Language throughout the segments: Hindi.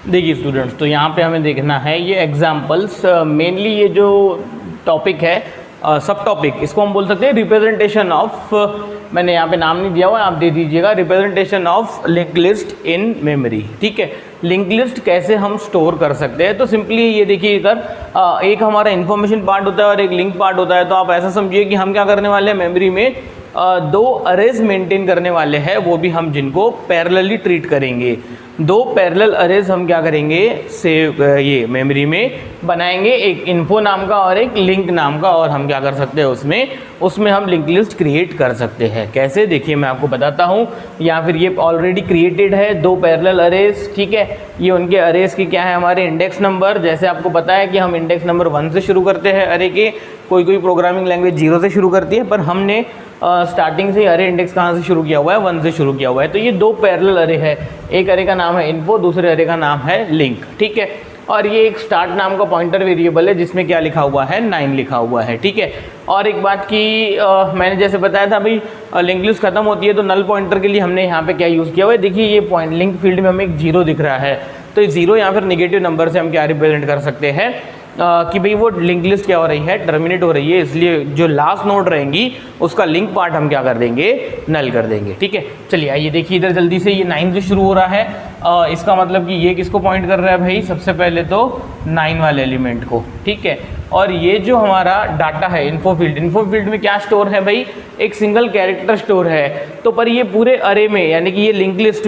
देखिए स्टूडेंट्स, तो यहाँ पे हमें देखना है ये एग्जाम्पल्स, मेनली ये जो टॉपिक है सब टॉपिक, इसको हम बोल सकते हैं रिप्रेजेंटेशन ऑफ, मैंने यहाँ पे नाम नहीं दिया हुआ, आप दे दीजिएगा, representation of link list in memory. ठीक है, लिंक लिस्ट कैसे हम स्टोर कर सकते हैं। तो सिंपली ये देखिए इधर एक हमारा इन्फॉर्मेशन पार्ट होता है और एक लिंक पार्ट होता है। तो आप ऐसा समझिए कि हम क्या करने वाले हैं, मेमोरी में दो अरेज मेंटेन करने वाले हैं, वो भी हम जिनको पैरेलली ट्रीट करेंगे। दो पैरेलल अरेज हम क्या करेंगे, सेव ये मेमोरी में बनाएंगे, एक इन्फो नाम का और एक लिंक नाम का, और हम क्या कर सकते हैं उसमें हम लिंक लिस्ट क्रिएट कर सकते हैं। कैसे, देखिए मैं आपको बताता हूँ। या फिर ये ऑलरेडी क्रिएटेड है दो पैरेलल अरेज। ठीक है, ये उनके अरेज की क्या है, हमारे इंडेक्स नंबर। जैसे आपको पता है कि हम इंडेक्स नंबर 1 से शुरू करते हैं अरे के, कोई प्रोग्रामिंग लैंग्वेज 0 से शुरू करती है, पर हमने स्टार्टिंग से अरे इंडेक्स कहाँ से शुरू किया हुआ है, 1 से शुरू किया हुआ है। तो ये दो पैरेलल अरे है, एक अरे का नाम है इन्फो, दूसरे अरे का नाम है लिंक। ठीक है, और ये एक स्टार्ट नाम का पॉइंटर वेरिएबल है जिसमें क्या लिखा हुआ है, 9 लिखा हुआ है। ठीक है, और एक बात की मैंने जैसे बताया था भाई, लिंक लिस्ट खत्म होती है तो नल पॉइंटर के लिए हमने यहाँ पे क्या यूज़ किया हुआ है, देखिए ये पॉइंट लिंक फील्ड में हमें एक 0 दिख रहा है, तो ये 0 या फिर नेगेटिव नंबर से हम क्या रिप्रेजेंट कर सकते हैं कि भाई वो लिंक लिस्ट क्या हो रही है, टर्मिनेट हो रही है, इसलिए जो लास्ट नोड रहेंगी उसका लिंक पार्ट हम क्या कर देंगे, नल कर देंगे। ठीक है, चलिए आइए देखिए इधर जल्दी से, ये 9 से शुरू हो रहा है, इसका मतलब कि ये किसको पॉइंट कर रहा है भाई, सबसे पहले तो 9 वाले एलिमेंट को। ठीक है, और ये जो हमारा डाटा है इन्फो फील्ड में क्या स्टोर है भाई, एक सिंगल कैरेक्टर स्टोर है। तो पर ये पूरे अरे में, यानी कि ये लिंक लिस्ट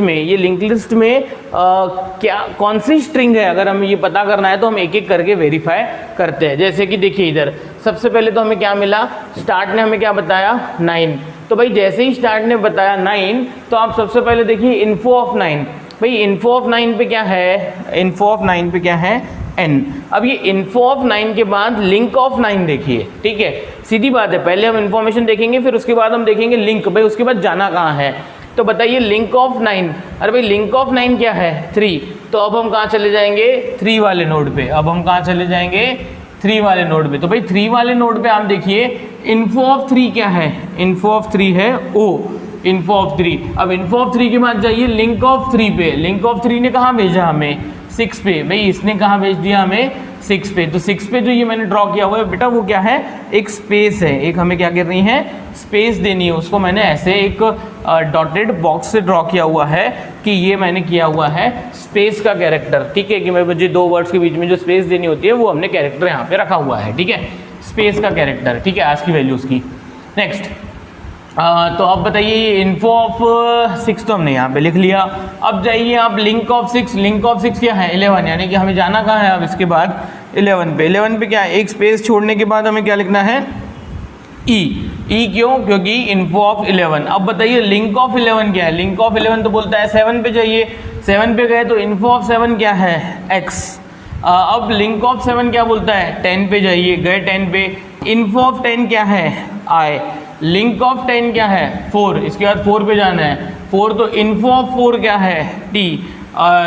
में क्या कौन सी स्ट्रिंग है, अगर हमें ये पता करना है तो हम एक एक करके वेरीफाई करते हैं। जैसे कि देखिए इधर सबसे पहले तो हमें क्या मिला, स्टार्ट ने हमें क्या बताया, 9। तो भाई जैसे ही स्टार्ट ने बताया 9, तो आप सबसे पहले देखिए इन्फो ऑफ 9, भाई इन्फो ऑफ 9 पे क्या है, इन्फो ऑफ 9 पे क्या है, n। अब ये इन्फो ऑफ 9 के बाद लिंक ऑफ 9 देखिए। ठीक है, सीधी बात है, पहले हम इन्फॉर्मेशन देखेंगे फिर उसके बाद हम देखेंगे लिंक, भाई उसके बाद जाना कहाँ है। तो बताइए लिंक ऑफ 9, अरे भाई लिंक ऑफ 9 क्या है, 3। तो अब हम कहाँ चले जाएंगे, 3 वाले नोड पे। अब हम कहाँ चले जाएंगे, 3 वाले नोड पे। तो भाई 3 वाले नोड पे आप देखिए इन्फो ऑफ 3 क्या है, इन्फो ऑफ 3 है ओ, इन्फो ऑफ 3। अब इन्फो ऑफ 3 के बाद जाइए लिंक ऑफ 3 पे। लिंक ऑफ 3 ने कहाँ भेजा हमें, 6 पे। भाई इसने कहाँ भेज दिया हमें, 6 पे। तो 6 पे जो ये मैंने ड्रॉ किया हुआ है बेटा, वो क्या है, एक स्पेस है, एक हमें क्या करनी है, स्पेस देनी है। उसको मैंने ऐसे एक डॉटेड बॉक्स से ड्रॉ किया हुआ है कि ये मैंने किया हुआ है स्पेस का कैरेक्टर। ठीक है, कि मैं मुझे दो वर्ड्स के बीच में जो स्पेस देनी होती है वो हमने कैरेक्टर यहाँ पे रखा हुआ है। ठीक है, स्पेस का कैरेक्टर। ठीक है, आज की वैल्यूज़ की। नेक्स्ट तो अब बताइए इन्फो ऑफ 6 तो हमने यहाँ पे लिख लिया। अब जाइए आप लिंक ऑफ 6, लिंक ऑफ 6 क्या है, 11, यानी कि हमें जाना कहाँ है अब इसके बाद 11 पे। 11 पे क्या है, एक स्पेस छोड़ने के बाद हमें क्या लिखना है, ई क्यों, क्योंकि इन्फो ऑफ 11। अब बताइए लिंक ऑफ 11 क्या है, लिंक ऑफ 11 तो बोलता है 7 पे जाइए, 7 पे गए तो इन्फो ऑफ 7 क्या है, एक्स। अब लिंक ऑफ 7 क्या बोलता है, 10 पे जाइए, गए 10 पे, इन्फो ऑफ 10 क्या है, आई। लिंक ऑफ 10 क्या है, 4, इसके बाद 4 पे जाना है, 4 तो इन्फो ऑफ 4 क्या है, टी।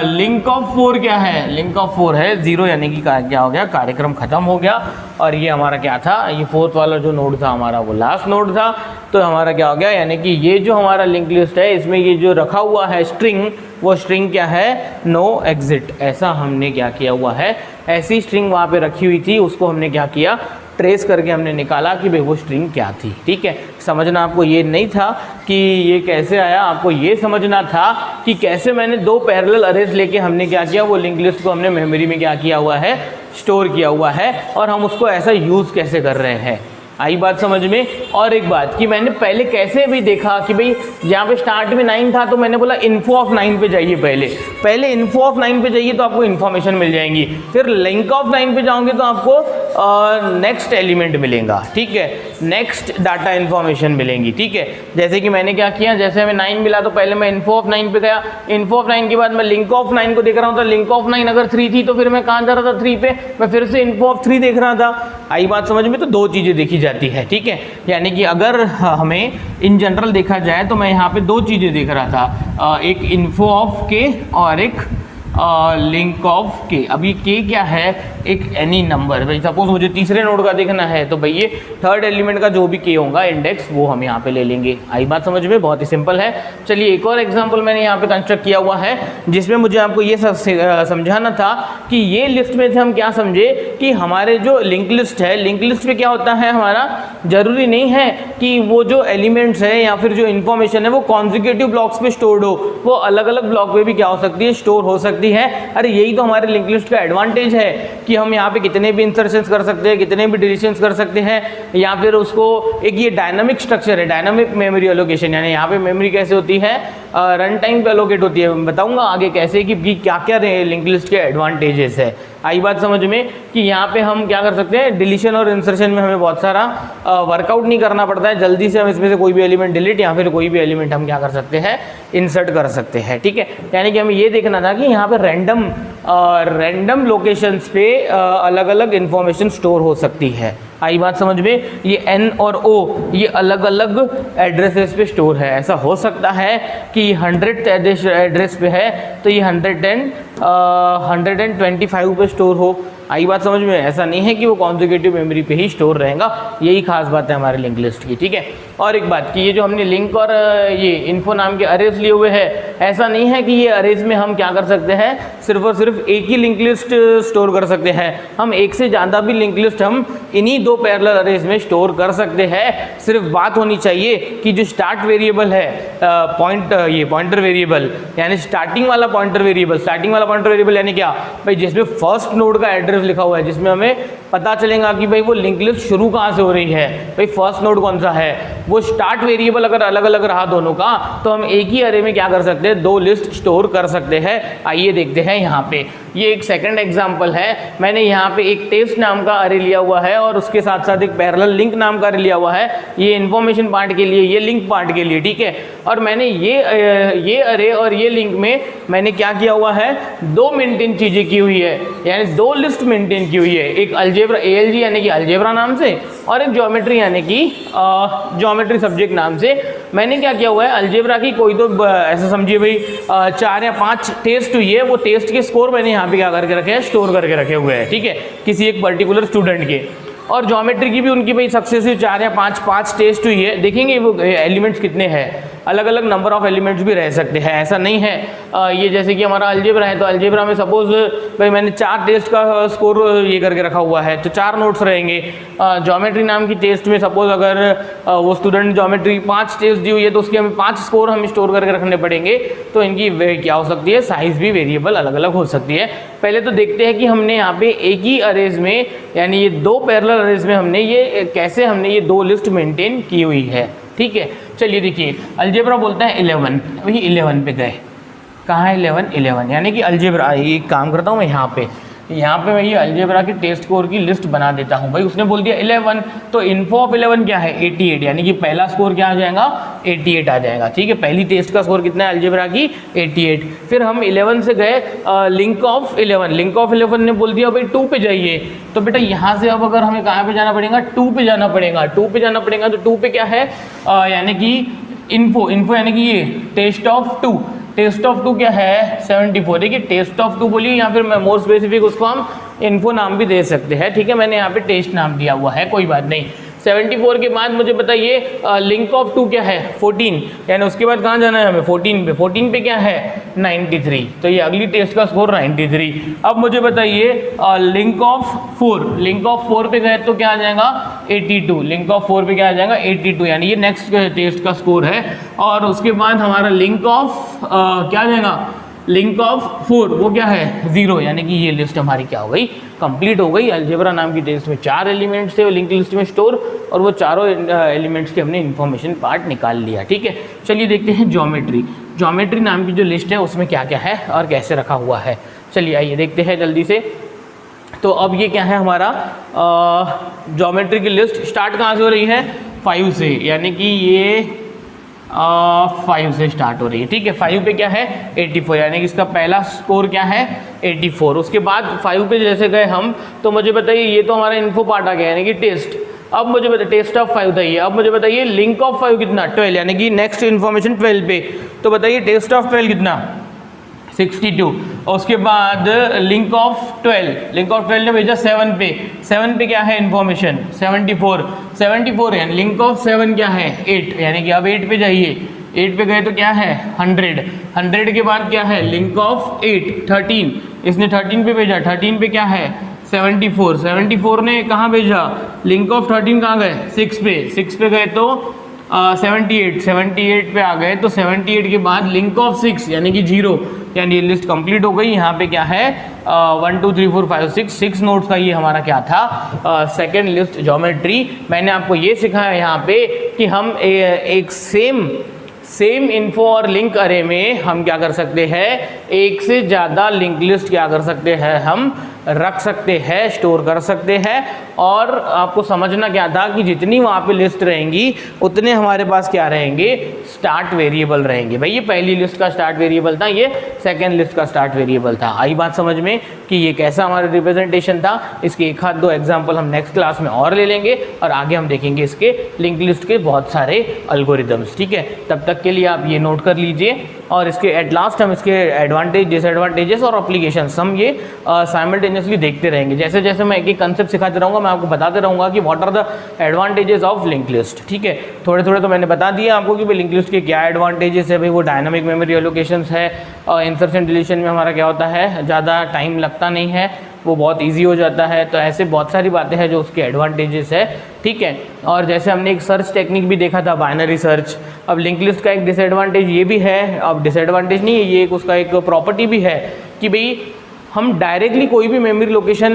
लिंक ऑफ 4 क्या है, लिंक ऑफ 4 है 0, यानी कि क्या हो गया, कार्यक्रम खत्म हो गया। और ये हमारा क्या था, ये 4th वाला जो नोड था हमारा वो लास्ट नोड था। तो हमारा क्या हो गया, यानी कि ये जो हमारा लिंक लिस्ट है इसमें ये जो रखा हुआ है स्ट्रिंग, वो स्ट्रिंग क्या है, नो एग्जिट। ऐसा हमने क्या किया हुआ है, ऐसी स्ट्रिंग वहाँ पे रखी हुई थी, उसको हमने क्या किया, ट्रेस करके हमने निकाला कि भाई वो स्ट्रिंग क्या थी। ठीक है, समझना आपको ये नहीं था कि ये कैसे आया, आपको ये समझना था कि कैसे मैंने दो पैरेलल अरेज लेके हमने क्या किया, वो लिंक लिस्ट को हमने मेमोरी में क्या किया हुआ है, स्टोर किया हुआ है, और हम उसको ऐसा यूज़ कैसे कर रहे हैं। आई बात समझ में। और एक बात कि मैंने पहले कैसे भी देखा कि भाई यहाँ पे स्टार्ट में 9 था, तो मैंने बोला इन्फो ऑफ 9 पे जाइए, पहले इन्फो ऑफ 9 पे जाइए तो आपको इन्फॉर्मेशन मिल जाएंगी, फिर लिंक ऑफ 9 पे जाओगे तो आपको नेक्स्ट एलिमेंट मिलेगा। ठीक है, नेक्स्ट डाटा इन्फॉर्मेशन मिलेंगी। ठीक है, जैसे कि मैंने क्या किया, जैसे हमें 9 मिला तो पहले मैं इन्फो ऑफ 9 पे गया, इन्फो ऑफ 9 के बाद मैं लिंक ऑफ 9 को देख रहा हूँ, तो लिंक ऑफ 9 अगर 3 थी तो फिर मैं कहाँ जा रहा था, 3 पे, मैं फिर से इन्फो ऑफ 3 देख रहा था। आई बात समझ में। तो दो चीज़ें देखी जाती है। ठीक है, यानी कि अगर हमें इन जनरल देखा जाए तो मैं यहाँ पे दो चीज़ें देख रहा था, एक इन्फो ऑफ के और एक लिंक ऑफ के। अब ये के क्या है, एक एनी नंबर। भाई सपोज मुझे तीसरे नोड का देखना है तो भाई ये थर्ड एलिमेंट का जो भी के होगा इंडेक्स वो हम यहाँ पे ले लेंगे। आई बात समझ में, बहुत ही सिंपल है। चलिए एक और एग्जांपल मैंने यहाँ पे कंस्ट्रक्ट किया हुआ है जिसमें मुझे आपको ये समझाना था कि ये लिस्ट में से हम क्या समझे कि हमारे जो लिंक लिस्ट है, लिंक लिस्ट में क्या होता है हमारा, जरूरी नहीं है कि वो जो एलिमेंट्स है या फिर जो इन्फॉर्मेशन है वो कॉन्जिक्यूटिव ब्लॉक्स में स्टोर्ड हो, वो अलग अलग ब्लॉक में भी क्या हो सकती है, स्टोर हो सकती है। अरे यही तो हमारे लिंक लिस्ट का एडवांटेज है कि हम यहाँ पे कितने भी इंसर्शंस कर सकते हैं, कितने भी डिलीशंस कर सकते हैं, या फिर उसको एक ये डायनामिक स्ट्रक्चर है, डायनामिक मेमोरी एलोकेशन, यानी यहाँ पे मेमोरी कैसे होती है, रन टाइम पे एलोकेट होती है। बताऊंगा आगे कैसे कि क्या क्या लिंक लिस्ट के एडवांटेजेस है। आई बात समझ में कि यहाँ पे हम क्या कर सकते हैं, डिलीशन और इंसर्शन में हमें बहुत सारा वर्कआउट नहीं करना पड़ता है, जल्दी से हम इसमें से कोई भी एलिमेंट डिलीट या फिर कोई भी एलिमेंट हम क्या कर सकते हैं, इंसर्ट कर सकते हैं। ठीक है, यानी कि हमें ये देखना था कि यहाँ पे रैंडम लोकेशंस पे अलग अलग इंफॉर्मेशन स्टोर हो सकती है। आई बात समझ में, ये एन और ओ ये अलग अलग एड्रेसेस पे स्टोर है। ऐसा हो सकता है कि 100th एड्रेस पे है तो ये 125 पे स्टोर हो। आई बात समझ में, ऐसा नहीं है कि वो कॉन्जिक्यूटिव मेमोरी पे ही स्टोर रहेगा। यही खास बात है हमारे लिंक लिस्ट की। ठीक है, और एक बात कि ये जो हमने लिंक और ये इन्फो नाम के अरेज लिए हुए हैं, ऐसा नहीं है कि ये अरेज में हम क्या कर सकते हैं, सिर्फ और सिर्फ एक ही लिंक लिस्ट स्टोर कर सकते हैं। हम एक से ज़्यादा भी लिंक लिस्ट हम इन्हीं 2 पैरेलल अरेज में स्टोर कर सकते हैं। सिर्फ बात होनी चाहिए कि जो स्टार्ट वेरिएबल है, पॉइंटर वेरिएबल, यानी स्टार्टिंग वाला पॉइंटर वेरिएबल यानी क्या भाई, जिसमें फर्स्ट नोड का एड्रेस लिखा हुआ है, जिसमें हमें पता चलेगा कि भाई वो लिंक लिस्ट शुरू कहाँ से हो रही है, भाई फर्स्ट नोड कौन सा है। वो स्टार्ट वेरिएबल अगर अलग अलग रहा दोनों का तो हम एक ही अरे में क्या कर सकते हैं, 2 लिस्ट स्टोर कर सकते हैं। आइए देखते हैं यहाँ पे, ये एक सेकंड एग्जांपल है। मैंने यहाँ पे एक टेस्ट नाम का अरे लिया हुआ है और उसके साथ साथ एक पैरेलल लिंक नाम का अरे लिया हुआ है, ये इन्फॉर्मेशन पार्ट के लिए, ये लिंक पार्ट के लिए। ठीक है, और मैंने ये अरे और ये लिंक में मैंने क्या किया हुआ है, 2 मेंटेन चीज़ें की हुई है, यानी 2 लिस्ट मेंटेन की हुई है। एक अलजेब्रा ALG यानी कि अलजेब्रा नाम से, और एक ज्योमेट्री यानी कि ज्योमेट्री सब्जेक्ट नाम से। मैंने क्या किया हुआ है, अलजेब्रा की कोई तो ऐसा समझिए भाई 4 या 5 टेस्ट हुई है, वो टेस्ट के स्कोर मैंने यहाँ पे क्या करके रखे हैं, स्टोर करके रखे हुए हैं। ठीक है, किसी एक पर्टिकुलर स्टूडेंट के। और ज्योमेट्री की भी उनकी भाई सक्सेसिव 4 या 5 टेस्ट हुई है। देखेंगे वो एलिमेंट्स कितने हैं, अलग अलग नंबर ऑफ एलिमेंट्स भी रह सकते हैं, ऐसा नहीं है। ये जैसे कि हमारा अलजेब्रा है तो अलजेब्रा में सपोज भाई मैंने 4 टेस्ट का स्कोर ये करके रखा हुआ है तो 4 नोट्स रहेंगे। ज्योमेट्री नाम की टेस्ट में सपोज अगर वो स्टूडेंट ज्योमेट्री 5 टेस्ट दी हुई है तो उसके हमें 5 स्कोर हम स्टोर करके रखने पड़ेंगे। तो इनकी क्या हो सकती है, साइज़ भी वेरिएबल अलग अलग हो सकती है। पहले तो देखते हैं कि हमने यहाँ पे एक ही अरेज में, यानी ये 2 पैरेलल अरेज में हमने ये कैसे हमने ये 2 लिस्ट मेंटेन की हुई है। ठीक है, चलिए देखिए, अलजेब्रा बोलता है 11, वही 11 पे गए। कहाँ है 11 यानी कि अलजेब्रा, ये काम करता हूँ मैं यहाँ पे मैं ये अलजेब्रा की टेस्ट स्कोर की लिस्ट बना देता हूँ। भाई उसने बोल दिया 11, तो इन्फो ऑफ 11 क्या है, 88, यानी कि पहला स्कोर क्या आ जाएगा, 88 आ जाएगा। ठीक है, पहली टेस्ट का स्कोर कितना है अलजेब्रा की, 88। फिर हम 11 से गए लिंक ऑफ 11 ने बोल दिया भाई 2 पे जाइए। तो बेटा यहाँ से अब अगर हमें कहाँ पे जाना पड़ेगा, 2 पे जाना पड़ेगा। तो 2 पे क्या है, यानी कि इन्फो यानी कि ये टेस्ट ऑफ 2 क्या है, 74। देखिए टेस्ट ऑफ 2 बोलिए, या फिर मैं मोर स्पेसिफिक उसको हम इन्फो नाम भी दे सकते हैं। ठीक है, मैंने यहाँ पे टेस्ट नाम दिया हुआ है, कोई बात नहीं। 74 के बाद मुझे बताइए लिंक ऑफ 2 क्या है, 14, यानी उसके बाद कहाँ जाना है हमें, 14 पे क्या है, 93। तो ये अगली टेस्ट का स्कोर 93। अब मुझे बताइए लिंक ऑफ 4 पे गए तो क्या आ जाएगा, 82। लिंक ऑफ 4 पे क्या आ जाएगा, 82, यानी ये नेक्स्ट टेस्ट का स्कोर है। और उसके बाद हमारा लिंक ऑफ क्या आ जाएगा, लिंक ऑफ 4 वो क्या है, 0, यानी कि ये लिस्ट हमारी क्या हो गई, कंप्लीट हो गई। अलजेब्रा नाम की टेस्ट में 4 एलिमेंट्स थे लिंक लिस्ट में स्टोर, और वो चारों एलिमेंट्स के हमने इन्फॉर्मेशन पार्ट निकाल लिया। ठीक है, चलिए देखते हैं ज्योमेट्री नाम की जो लिस्ट है उसमें क्या क्या है और कैसे रखा हुआ है। चलिए आइए देखते हैं जल्दी से। तो अब ये क्या है हमारा ज्योमेट्री की लिस्ट स्टार्ट कहाँ से हो रही है, 5 से, यानी कि ये 5 से स्टार्ट हो रही है। ठीक है, 5 पे क्या है, 84, यानी कि इसका पहला स्कोर क्या है, 84। उसके बाद 5 पे जैसे गए हम, तो मुझे बताइए ये तो हमारा इन्फो पार्ट आ गया, यानी कि टेस्ट। अब मुझे बताइए टेस्ट ऑफ 5 था ये। अब मुझे बताइए लिंक ऑफ 5 कितना, 12, यानी कि नेक्स्ट इन्फॉर्मेशन 12 पे। तो बताइए टेस्ट ऑफ 12 कितना, 62। और उसके बाद लिंक ऑफ 12 ने भेजा 7 पे, 7 पे क्या है इन्फॉर्मेशन 74 है, लिंक ऑफ 7 क्या है 8, यानी कि अब 8 पे जाइए, 8 पे गए तो क्या है 100 के बाद क्या है लिंक ऑफ 8 13, इसने 13 पे भेजा, 13 पे क्या है 74 ने कहाँ भेजा, लिंक ऑफ 13 कहाँ गए 6 पे गए तो 78 पे आ गए, तो 78 के बाद लिंक ऑफ 6 यानी कि 0, यानी ये लिस्ट कंप्लीट हो गई। यहाँ पे क्या है 1 2 3 4 5 6 नोट्स का ये हमारा क्या था सेकेंड लिस्ट ज्योमेट्री। मैंने आपको ये सिखाया यहाँ पे कि हम एक सेम इन्फो और लिंक अरे में हम क्या कर सकते हैं, एक से ज़्यादा लिंक लिस्ट क्या कर सकते हैं, हम रख सकते हैं, स्टोर कर सकते हैं। और आपको समझना क्या था कि जितनी वहाँ पे लिस्ट रहेंगी उतने हमारे पास क्या रहेंगे, स्टार्ट वेरिएबल रहेंगे। भाई ये पहली लिस्ट का स्टार्ट वेरिएबल था, ये सेकेंड लिस्ट का स्टार्ट वेरिएबल था। आई बात समझ में कि ये कैसा हमारा रिप्रेजेंटेशन था। इसके एक आध दो एग्जाम्पल हम नेक्स्ट क्लास में और ले लेंगे और आगे हम देखेंगे इसके लिंक लिस्ट के बहुत सारे एल्गोरिदम्स। ठीक है, तब तक के लिए आप ये नोट कर लीजिए और इसके एट लास्ट हम इसके एडवांटेज डिसएडवांटेजेस और एप्लीकेशंस हम ये साइमल्टेनियसली देखते रहेंगे। जैसे जैसे मैं एक एक कंसेप्ट सिखाते रहूँगा, मैं आपको बताते रहूँगा कि what are the advantages of link list. ठीक है, थोड़े थोड़े तो मैंने बता दिया आपको कि भाई लिंक लिस्ट के क्या एडवांटेजेस है। भाई वो डायनामिक मेमोरी एलोकेशंस है और इंसर्शन डिलीशन में हमारा क्या होता है, ज़्यादा टाइम लगता नहीं है, वो बहुत इजी हो जाता है। तो ऐसे बहुत सारी बातें हैं जो उसके एडवांटेजेस है। ठीक है, और जैसे हमने एक सर्च टेक्निक भी देखा था, बाइनरी सर्च। अब लिंक लिस्ट का एक डिसएडवांटेज ये भी है, अब डिसएडवांटेज नहीं है, ये एक उसका एक प्रॉपर्टी भी है कि भाई हम डायरेक्टली कोई भी मेमोरी लोकेशन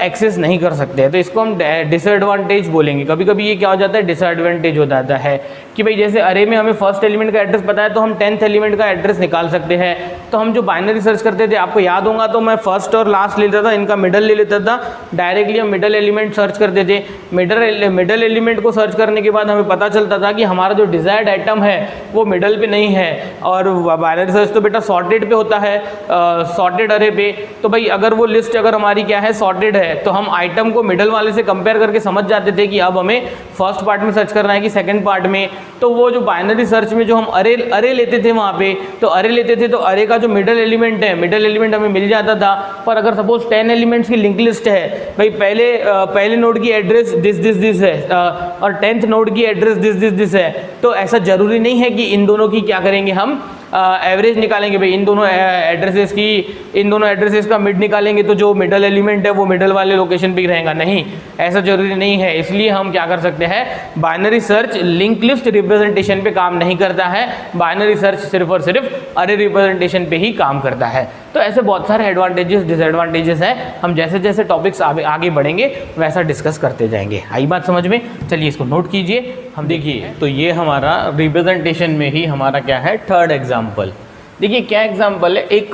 एक्सेस नहीं कर सकते हैं, तो इसको हम डिसएडवांटेज बोलेंगे। कभी कभी ये क्या हो जाता है, डिसएडवांटेज हो जाता है कि भाई जैसे अरे में हमें फर्स्ट एलिमेंट का एड्रेस पता है तो हम 10th एलिमेंट का एड्रेस निकाल सकते हैं। तो हम जो बाइनरी सर्च करते थे, आपको याद होगा, तो मैं फर्स्ट और लास्ट ले लेता था, इनका मिडल ले लेता था, डायरेक्टली हम मिडल एलिमेंट सर्च करते थे। मिडल एलिमेंट को सर्च करने के बाद हमें पता चलता था कि हमारा जो डिजायर्ड आइटम है वो मिडल पे नहीं है। और बाइनरी सर्च तो बेटा सॉर्टेड पे होता है, सॉर्टेड अरे पे। तो भाई अगर वो लिस्ट अगर हमारी क्या है सॉर्टेड है, तो हम आइटम को मिडल वाले से कंपेयर करके समझ जाते थे कि अब हमें फर्स्ट पार्ट में सर्च करना है कि सेकंड पार्ट में। तो वो जो बाइनरी सर्च में जो हम अरे लेते थे वहाँ पे, तो अरे लेते थे तो अरे का जो मिडल एलिमेंट है, मिडल एलिमेंट हमें मिल जाता था। पर अगर सपोज 10 एलिमेंट्स की लिंक लिस्ट है, भाई पहले नोड की एड्रेस दिस है और 10th नोड की एड्रेस दिस है, तो ऐसा जरूरी नहीं है कि इन दोनों की क्या करेंगे हम एवरेज निकालेंगे। भाई इन दोनों एड्रेसेस का मिड निकालेंगे तो जो मिडल एलिमेंट है वो मिडल वाले लोकेशन पे ही रहेगा, नहीं, ऐसा जरूरी नहीं है। इसलिए हम क्या कर सकते हैं, binary search link list representation पे काम नहीं करता है, बाइनरी सर्च सिर्फ और सिर्फ अरे रिप्रेजेंटेशन पे ही काम करता है। तो ऐसे बहुत सारे एडवांटेजेस डिसएडवांटेजेस हैं, हम जैसे जैसे टॉपिक्स आगे बढ़ेंगे वैसा डिस्कस करते जाएंगे। आई बात समझ में? चलिए इसको नोट कीजिए। हम देखिए, तो ये हमारा रिप्रेजेंटेशन में ही हमारा क्या है, थर्ड एग्जाम्पल। देखिए क्या एग्जाम्पल है, एक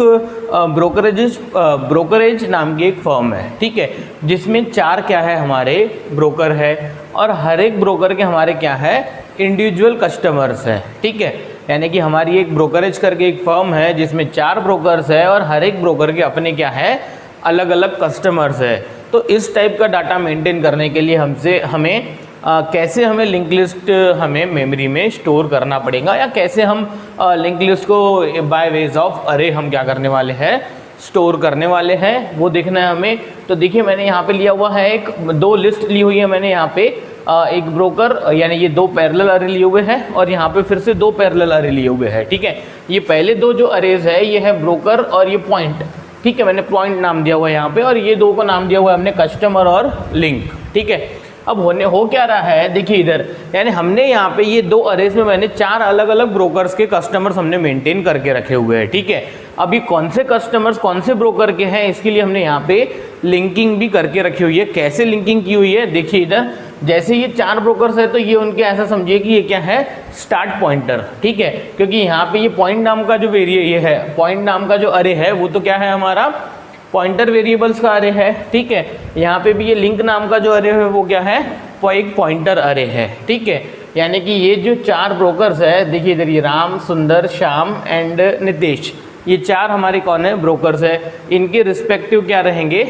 ब्रोकरेज नाम की एक फर्म है, ठीक है, जिसमें 4 क्या है हमारे ब्रोकर है और हर एक ब्रोकर के हमारे क्या है इंडिविजुअल कस्टमर्स है। ठीक है, यानी कि हमारी एक ब्रोकरेज करके एक फर्म है जिसमें 4 ब्रोकर्स है और हर एक ब्रोकर के अपने क्या है अलग अलग कस्टमर्स है। तो इस टाइप का डाटा मेंटेन करने के लिए हमें कैसे हमें लिंक लिस्ट हमें मेमोरी में स्टोर करना पड़ेगा, या कैसे हम लिंक लिस्ट को बाय वेज ऑफ अरे हम क्या करने वाले हैं, स्टोर करने वाले हैं, वो देखना है हमें। तो देखिए मैंने यहाँ पे लिया हुआ है एक 2 लिस्ट ली हुई है मैंने यहाँ पे, एक ब्रोकर यानी ये 2 पैरेलल अरे लिए हुए हैं और यहाँ पे फिर से 2 पैरेलल अरे लिए हुए हैं। ठीक है, ये पहले 2 जो अरेज है ये है ब्रोकर और ये पॉइंट। ठीक है, मैंने पॉइंट नाम दिया हुआ है यहाँ पे, और ये 2 को नाम दिया हुआ है हमने कस्टमर और लिंक। ठीक है, अब हो क्या रहा है, देखिए इधर, यानी हमने यहाँ पे ये 2 अरेज में मैंने 4 अलग अलग ब्रोकर्स के कस्टमर्स हमने मेंटेन करके रखे हुए हैं। ठीक है, अभी कौन से कस्टमर्स कौन से ब्रोकर के हैं इसके लिए हमने यहाँ पे लिंकिंग भी करके रखी हुई है। कैसे लिंकिंग की हुई है, देखिए इधर, जैसे ये 4 ब्रोकर्स है तो ये उनके ऐसा समझिए कि ये क्या है स्टार्ट पॉइंटर। ठीक है, क्योंकि यहाँ पे ये पॉइंट नाम का जो ये है पॉइंट नाम का जो अरे है वो तो क्या है हमारा पॉइंटर वेरिएबल्स का अरे है। ठीक है, यहाँ पे भी ये लिंक नाम का जो अरे है वो क्या है, वो एक पॉइंटर अरे है। ठीक है, यानी कि ये जो 4 ब्रोकर्स है, देखिए इधर ये राम, सुंदर, श्याम एंड नितेश, ये 4 हमारे कौन है ब्रोकर्स है, इनके रिस्पेक्टिव क्या रहेंगे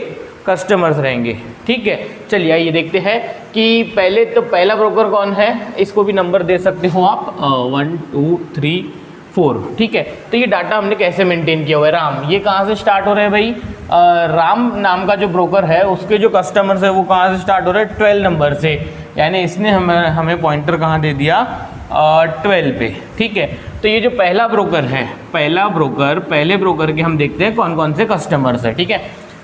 कस्टमर्स रहेंगे। ठीक है, चलिए आइए देखते हैं कि पहला ब्रोकर कौन है, इसको भी नंबर दे सकते हो आप 1 2 3 4, ठीक है। तो ये डाटा हमने कैसे मेंटेन किया हुआ है, राम, ये कहाँ से स्टार्ट हो रहा है भाई, राम नाम का जो ब्रोकर है उसके जो कस्टमर्स है वो कहाँ से स्टार्ट हो रहा है, 12 नंबर से, यानी इसने हमें पॉइंटर कहाँ दे दिया, 12 पे, ठीक है। तो ये जो पहला ब्रोकर है, पहले ब्रोकर के हम देखते हैं कौन कौन से कस्टमर्स है, ठीक है।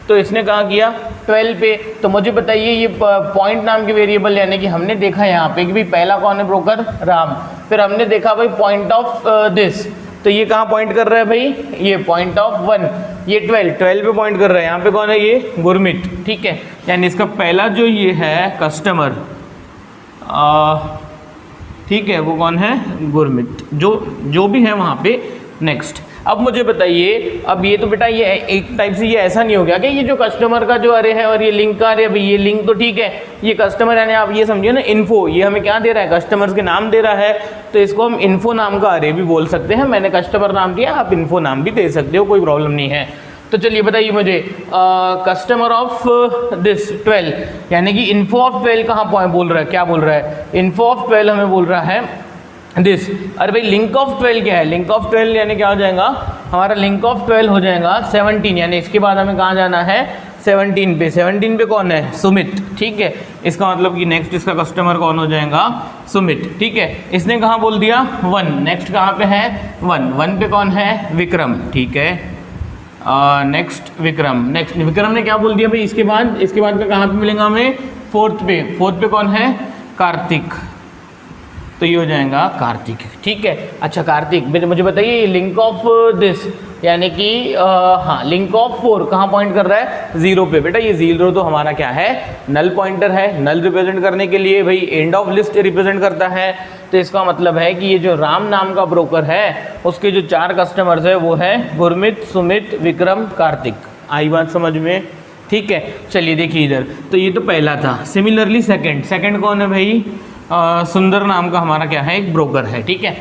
तो इसने कहाँ किया, 12 पे। तो मुझे बताइए ये पॉइंट नाम के वेरिएबल, यानी कि हमने देखा यहाँ पे कि भाई पहला कौन है ब्रोकर, राम, फिर हमने देखा भाई पॉइंट ऑफ दिस, तो ये कहाँ पॉइंट कर रहा है भाई, ये पॉइंट ऑफ 1, ये 12 पे पॉइंट कर रहा है। यहाँ पे कौन है, ये गुरमीत, ठीक है। यानी इसका पहला जो ये है कस्टमर, ठीक है, वो कौन है, गुरमीत, जो भी है वहाँ पे। नेक्स्ट, अब मुझे बताइए, अब ये तो बेटा ये एक टाइप से ये ऐसा नहीं हो गया कि ये जो कस्टमर का जो अरे है और ये लिंक का अरे, भाई ये लिंक तो ठीक है, ये कस्टमर यानी आप ये समझिए ना, इन्फो, ये हमें क्या दे रहा है, कस्टमर्स के नाम दे रहा है, तो इसको हम इन्फो नाम का अरे भी बोल सकते हैं। मैंने कस्टमर नाम दिया, आप इन्फो नाम भी दे सकते हो, कोई प्रॉब्लम नहीं है। तो चलिए बताइए मुझे, कस्टमर ऑफ दिस 12, यानी कि इन्फो ऑफ 12 कहाँ बोल रहा है, क्या बोल रहा है, इन्फो ऑफ 12 हमें बोल रहा है दिस। अरे भाई लिंक ऑफ 12 क्या है, लिंक ऑफ 12 यानी क्या हो जाएगा, हमारा लिंक ऑफ 12 हो जाएगा 17, यानी इसके बाद हमें कहाँ जाना है, 17 पे। 17 पे कौन है, सुमित, ठीक है। इसका मतलब कि नेक्स्ट इसका कस्टमर कौन हो जाएगा, सुमित, ठीक है। इसने कहाँ बोल दिया 1, नेक्स्ट कहाँ पे है 1 पे कौन है, विक्रम, ठीक है। नेक्स्ट विक्रम, नेक्स्ट विक्रम ने क्या बोल दिया भाई, इसके बाद का कहाँ पे मिलेगा हमें, 4th पे कौन है, कार्तिक, तो ये हो जाएगा कार्तिक, ठीक है। अच्छा कार्तिक, मुझे बताइए लिंक ऑफ दिस, यानी कि हाँ, लिंक ऑफ 4 कहाँ पॉइंट कर रहा है, 0 पे। बेटा ये 0 तो हमारा क्या है, नल पॉइंटर है, नल रिप्रेजेंट करने के लिए भाई एंड ऑफ लिस्ट रिप्रेजेंट करता है। तो इसका मतलब है कि ये जो राम नाम का ब्रोकर है उसके जो 4 कस्टमर्स है वो है गुरमीत, सुमित, विक्रम, कार्तिक। आई बात समझ में, ठीक है। चलिए देखिए इधर, तो ये तो पहला था। सिमिलरली सेकंड कौन है भाई, सुंदर नाम का हमारा क्या है, एक ब्रोकर है, ठीक है।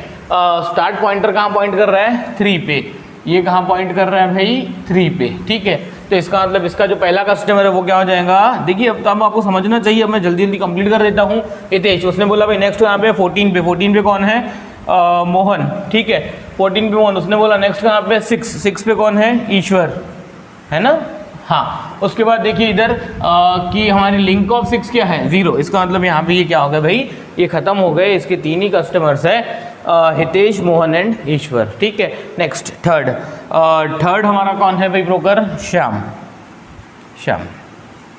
स्टार्ट पॉइंटर कहाँ पॉइंट कर रहा है, 3 पे, ये कहाँ पॉइंट कर रहा है भाई, 3 पे, ठीक है। तो इसका मतलब इसका जो पहला कस्टमर है वो क्या हो जाएगा, देखिए अब तो आपको समझना चाहिए, अब मैं जल्दी कंप्लीट कर देता हूँ। हितेश, उसने बोला भाई नेक्स्ट यहाँ पे 14 पे कौन है, मोहन, ठीक है। 14 पे मोहन, उसने बोला नेक्स्ट कहाँ पे 6 पे कौन है, ईश्वर, है ना, हाँ। उसके बाद देखिए इधर कि हमारी लिंक ऑफ 6 क्या है, 0, इसका मतलब यहाँ पे ये क्या हो गया भाई, ये खत्म हो गए, इसके 3 ही कस्टमर्स है, हितेश, मोहन एंड ईश्वर, ठीक है। नेक्स्ट थर्ड हमारा कौन है भाई ब्रोकर, श्याम।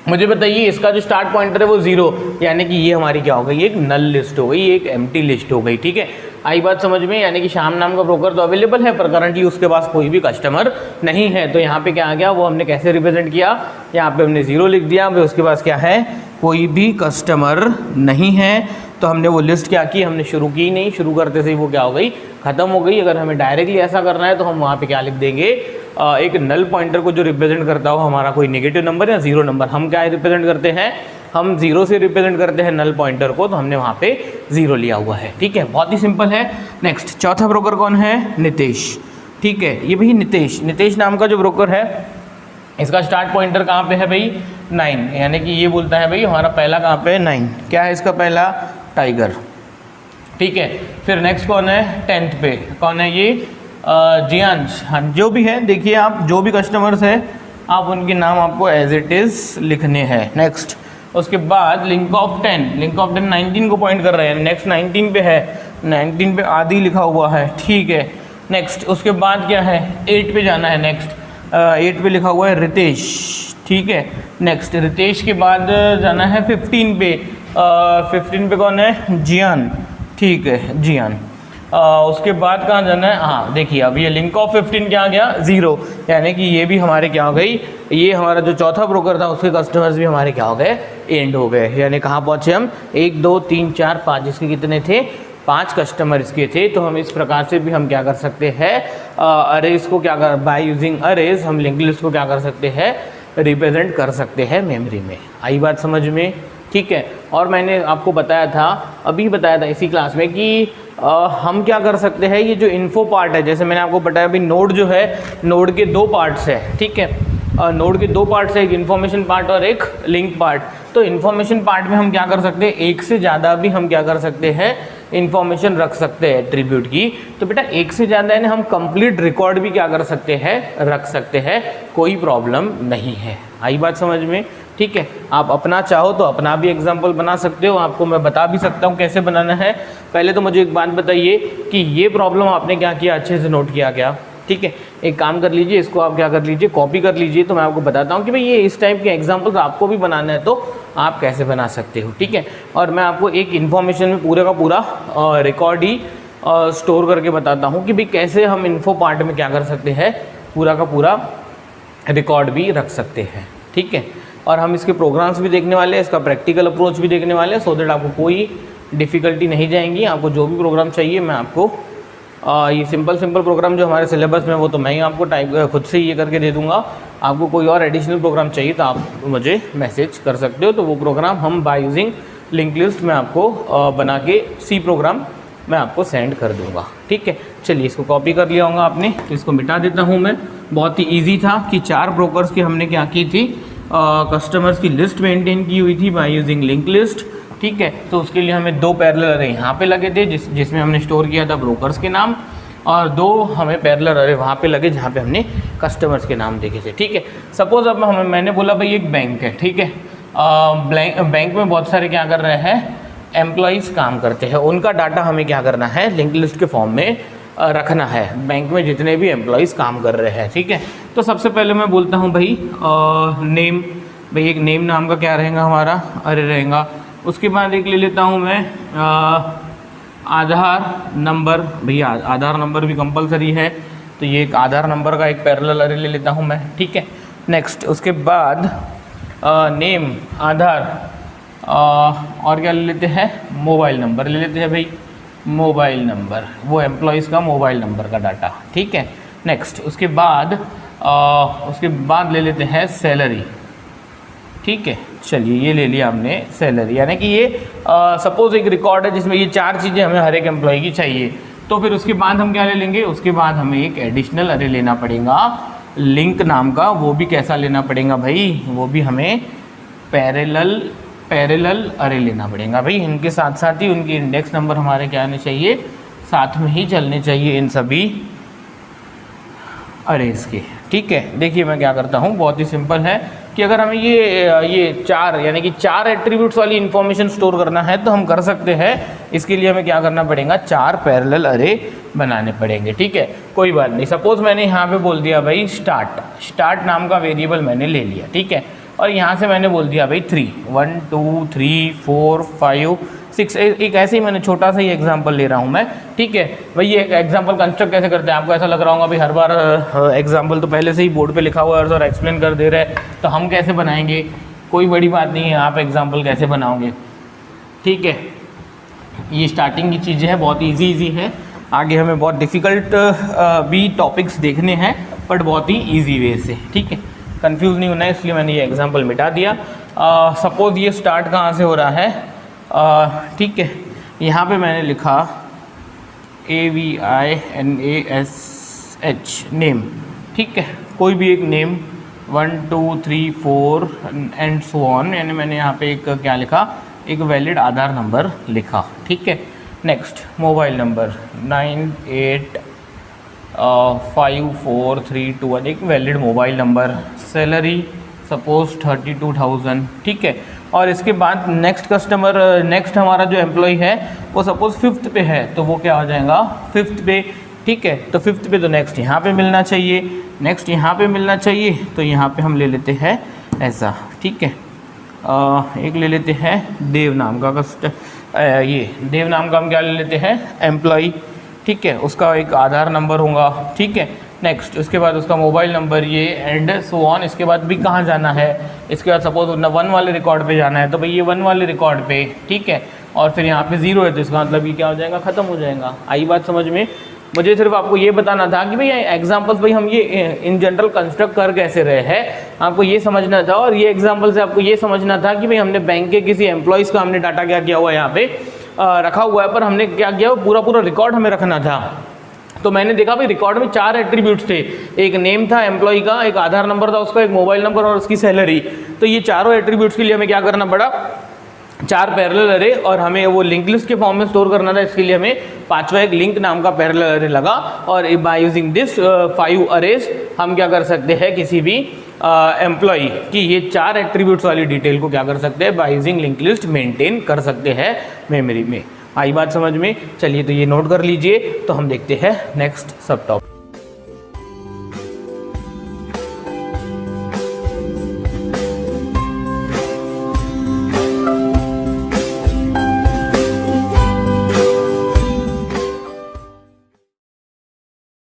मुझे बताइए इसका जो स्टार्ट पॉइंटर है वो 0, यानी कि ये हमारी क्या हो गई, एक नल लिस्ट हो गई, एक एम्प्टी लिस्ट हो गई, ठीक है। आई बात समझ में, यानी कि श्याम नाम का ब्रोकर तो अवेलेबल है पर करंटली उसके पास कोई भी कस्टमर नहीं है। तो यहाँ पे क्या आ गया, वो हमने कैसे रिप्रेजेंट किया, यहाँ पे हमने 0 लिख दिया, भाई उसके पास क्या है, कोई भी कस्टमर नहीं है। तो हमने वो लिस्ट क्या की, हमने शुरू की नहीं, शुरू करते से ही वो क्या हो गई, ख़त्म हो गई। अगर हमें डायरेक्टली ऐसा करना है तो हम वहाँ पे क्या लिख देंगे, एक नल पॉइंटर को जो रिप्रेजेंट करता हो हमारा कोई नेगेटिव नंबर या 0 नंबर, हम क्या रिप्रेजेंट करते हैं, हम 0 से रिप्रेजेंट करते हैं नल पॉइंटर को, तो हमने वहाँ पे 0 लिया हुआ है, ठीक है। बहुत ही सिंपल है। नेक्स्ट चौथा ब्रोकर कौन है, नितेश, ठीक है। ये भाई नितेश नाम का जो ब्रोकर है इसका स्टार्ट पॉइंटर कहाँ पे है भाई, 9, यानी कि ये बोलता है भाई हमारा पहला कहाँ पे, 9, क्या है इसका पहला, टाइगर, ठीक है। फिर नेक्स्ट कौन है, 10th पे कौन है, ये जियांश, हाँ जो भी है, देखिए आप जो भी कस्टमर्स है आप उनके नाम आपको एज इट इज़ लिखने हैं। नेक्स्ट उसके बाद लिंक ऑफ 10 19 को पॉइंट कर रहे हैं, नेक्स्ट 19 पे है, 19 पे आदि लिखा हुआ है, ठीक है। नेक्स्ट उसके बाद क्या है, 8 पे जाना है, नेक्स्ट 8 पे लिखा हुआ है रितेश, ठीक है। नेक्स्ट रितेश के बाद जाना है 15 पे, 15 पे कौन है, जियान, ठीक है, जियान। उसके बाद कहाँ जाना है, हाँ देखिए अब ये लिंक ऑफ 15 क्या आ गया, 0, यानी कि ये भी हमारे क्या हो गई, ये हमारा जो चौथा ब्रोकर था उसके कस्टमर्स भी हमारे क्या हो गए, एंड हो गए। यानी कहाँ पहुँचे हम, 1 2 3 4 5, इसके कितने थे, 5 कस्टमर इसके थे। तो हम इस प्रकार से भी हम क्या कर सकते हैं, अरेज को क्या कर, बाय यूजिंग अरेज हम लिंक लिस्ट को क्या कर सकते हैं, रिप्रेजेंट कर सकते हैं मेमोरी में। आई बात समझ में, ठीक है। और मैंने आपको बताया था, अभी बताया था इसी क्लास में कि हम क्या कर सकते हैं, ये जो इन्फो पार्ट है, जैसे मैंने आपको बताया अभी नोड जो है, नोड के 2 पार्ट्स है, ठीक है। नोड के 2 पार्ट्स है, एक इन्फॉर्मेशन पार्ट और एक लिंक पार्ट। तो इन्फॉर्मेशन पार्ट में हम क्या कर सकते हैं, एक से ज़्यादा भी हम क्या कर सकते हैं, इंफॉर्मेशन रख सकते हैं एट्रीब्यूट की, तो बेटा एक से ज़्यादा यानी हम कंप्लीट रिकॉर्ड भी क्या कर सकते हैं, रख सकते हैं, कोई प्रॉब्लम नहीं है। आई बात समझ में? ठीक है, आप अपना चाहो तो अपना भी एग्जाम्पल बना सकते हो, आपको मैं बता भी सकता हूँ कैसे बनाना है। पहले तो मुझे एक बात बताइए कि ये प्रॉब्लम आपने क्या किया, अच्छे से नोट किया क्या? ठीक है, एक काम कर लीजिए, इसको आप क्या कर लीजिए, कॉपी कर लीजिए, तो मैं आपको बताता हूँ कि भाई ये इस टाइप के एग्जाम्पल्स आपको भी बनाना है तो आप कैसे बना सकते हो। ठीक है, और मैं आपको एक इन्फॉर्मेशन में पूरे का पूरा रिकॉर्ड ही स्टोर करके बताता हूँ कि भाई कैसे हम इन्फो पार्ट में क्या कर सकते हैं, पूरा का पूरा रिकॉर्ड भी रख सकते हैं। ठीक है, और हम इसके प्रोग्राम्स भी देखने वाले हैं, इसका प्रैक्टिकल अप्रोच भी देखने वाले हैं, सो दैट आपको कोई डिफ़िकल्टी नहीं जाएंगी। आपको जो भी प्रोग्राम चाहिए मैं आपको ये सिंपल प्रोग्राम जो हमारे सिलेबस में वो तो मैं ही आपको टाइप खुद से ये करके दे दूंगा। आपको कोई और एडिशनल प्रोग्राम चाहिए तो आप मुझे मैसेज कर सकते हो, तो वो प्रोग्राम हम बाय यूजिंग लिंक लिस्ट में आपको बना के सी प्रोग्राम मैं आपको सेंड कर दूंगा। ठीक है, चलिए इसको कॉपी कर लिया होगा आपने, तो इसको मिटा देता हूँ मैं। बहुत ही ईजी था कि 4 ब्रोकर्स की हमने क्या की थी, कस्टमर्स की लिस्ट मेंटेन की हुई थी बाय यूजिंग लिंक लिस्ट। ठीक है, तो उसके लिए हमें 2 पैरेलल अरे यहाँ पे लगे थे जिसमें हमने स्टोर किया था ब्रोकर्स के नाम, और 2 हमें पैरेलल अरे वहाँ पे लगे जहाँ पे हमने कस्टमर्स के नाम देखे थे। ठीक है, सपोज अब मैंने बोला भाई एक बैंक है, ठीक है, बैंक में बहुत सारे क्या कर रहे हैं, एम्प्लॉइज़ काम करते हैं, उनका डाटा हमें क्या करना है, लिंक लिस्ट के फॉर्म में रखना है, बैंक में जितने भी एम्प्लॉइज़ काम कर रहे हैं। ठीक है, तो सबसे पहले मैं बोलता हूँ भाई नेम, भाई एक नेम नाम का क्या रहेगा हमारा, अरे रहेगा। उसके बाद एक ले लेता हूँ मैं आधार नंबर, भैया आधार नंबर भी कंपलसरी है, तो ये एक आधार नंबर का एक पैरेलल अरे ले लेता हूँ मैं। ठीक है, नेक्स्ट उसके बाद नेम आधार और क्या ले लेते हैं, मोबाइल नंबर ले लेते हैं भाई, मोबाइल नंबर, वो एम्प्लॉइज़ का मोबाइल नंबर का डाटा। ठीक है, नेक्स्ट उसके बाद ले लेते हैं सैलरी। ठीक है, चलिए ये ले लिया हमने सैलरी, यानी कि ये सपोज एक रिकॉर्ड है जिसमें ये 4 चीज़ें हमें हर एक एम्प्लॉय की चाहिए, तो फिर उसके बाद हम क्या ले लेंगे, उसके बाद हमें एक एडिशनल अरे लेना पड़ेगा लिंक नाम का। वो भी कैसा लेना पड़ेगा भाई, वो भी हमें पैरेलल अरे लेना पड़ेगा भाई। इनके साथ साथ ही उनके इंडेक्स नंबर हमारे क्या आने चाहिए, साथ में ही चलने चाहिए इन सभी अरेज के। ठीक है, देखिए मैं क्या करता हूँ, बहुत ही सिंपल है कि अगर हमें ये 4 यानी कि 4 एट्रीब्यूट्स वाली इन्फॉर्मेशन स्टोर करना है तो हम कर सकते हैं। इसके लिए हमें क्या करना पड़ेगा, 4 पैरेलल अरे बनाने पड़ेंगे। ठीक है, कोई बात नहीं, सपोज मैंने यहाँ पे बोल दिया भाई स्टार्ट नाम का वेरिएबल मैंने ले लिया। ठीक है, और यहाँ से मैंने बोल दिया भाई 3 1 2 3 4 5 6, एक ऐसे ही मैंने छोटा सा ही एग्जांपल ले रहा हूँ मैं। ठीक है भाई, ये एग्जांपल कंस्ट्रक्ट कैसे करते हैं, आपको ऐसा लग रहा होगा भाई हर बार एग्जांपल तो पहले से ही बोर्ड पे लिखा हुआ है और सर एक्सप्लेन कर दे रहे हैं, तो हम कैसे बनाएंगे, कोई बड़ी बात नहीं है, आप एग्जांपल कैसे बनाओगे। ठीक है, ये स्टार्टिंग की चीज़ें हैं, बहुत ईजी है, आगे हमें बहुत डिफ़िकल्ट भी टॉपिक्स देखने हैं बट बहुत ही ईजी वे से। ठीक है, कंफ्यूज नहीं होना है, इसलिए मैंने ये एग्जांपल मिटा दिया। सपोज ये स्टार्ट कहाँ से हो रहा है, ठीक है, यहाँ पे मैंने लिखा AVINASH नेम। ठीक है, कोई भी एक नेम 1 2 3 4 एंड सो ऑन, यानी मैंने यहाँ पे एक क्या लिखा, एक वैलिड आधार नंबर लिखा। ठीक है, नेक्स्ट मोबाइल नंबर 985432, एक valid mobile number. Salary suppose 32,000। ठीक है, और इसके बाद नेक्स्ट हमारा जो एम्प्लॉय है वो सपोज 5th पे है, तो वो क्या हो जाएगा 5th पे। ठीक है, तो 5th पे तो नेक्स्ट यहाँ पे मिलना चाहिए, नेक्स्ट यहाँ पे मिलना चाहिए, तो यहाँ पे हम ले लेते हैं ऐसा। ठीक है, एक ले लेते हैं देव नाम का ये देव नाम का हम क्या ले लेते हैं, एम्प्लॉय। ठीक है, उसका एक आधार नंबर होगा। ठीक है, नेक्स्ट उसके बाद उसका मोबाइल नंबर ये एंड सो ऑन। इसके बाद भी कहाँ जाना है, इसके बाद सपोज 1 वाले रिकॉर्ड पे जाना है, तो भाई ये 1 वाले रिकॉर्ड पे। ठीक है, और फिर यहाँ पे 0 है तो इसका मतलब ये क्या हो जाएगा, ख़त्म हो जाएगा। आई बात समझ में? मुझे सिर्फ आपको ये बताना था कि भाई एग्जाम्पल्स भाई हम ये इन जनरल कंस्ट्रक्ट कर कैसे रहे हैं, आपको ये समझना था। और ये एग्जाम्पल से आपको ये समझना था कि भाई हमने बैंक के किसी एम्प्लॉयज़ का हमने डाटा क्या किया हुआ है, यहाँ पे रखा हुआ है, पर हमने क्या किया, पूरा रिकॉर्ड हमें रखना था। तो मैंने देखा भाई रिकॉर्ड में 4 एट्रीब्यूट्स थे, एक नेम था एम्प्लॉय का, एक आधार नंबर था उसका, एक मोबाइल नंबर और उसकी सैलरी। तो ये चारों एट्रीब्यूट्स के लिए हमें क्या करना पड़ा, 4 पैरेलल अरे और हमें वो लिंक लिस्ट के फॉर्म में स्टोर करना था। इसके लिए हमें 5वां एक लिंक नाम का पैरेलल अरे लगा और बाय यूजिंग दिस 5 अरेज हम क्या कर सकते हैं, किसी भी एम्प्लॉय की ये 4 एट्रीब्यूट्स वाली डिटेल को क्या कर सकते हैं, by using link list maintain कर सकते हैं मेमोरी में। आई बात समझ में? चलिए तो ये नोट कर लीजिए। तो हम देखते हैं नेक्स्ट सब टॉपिक।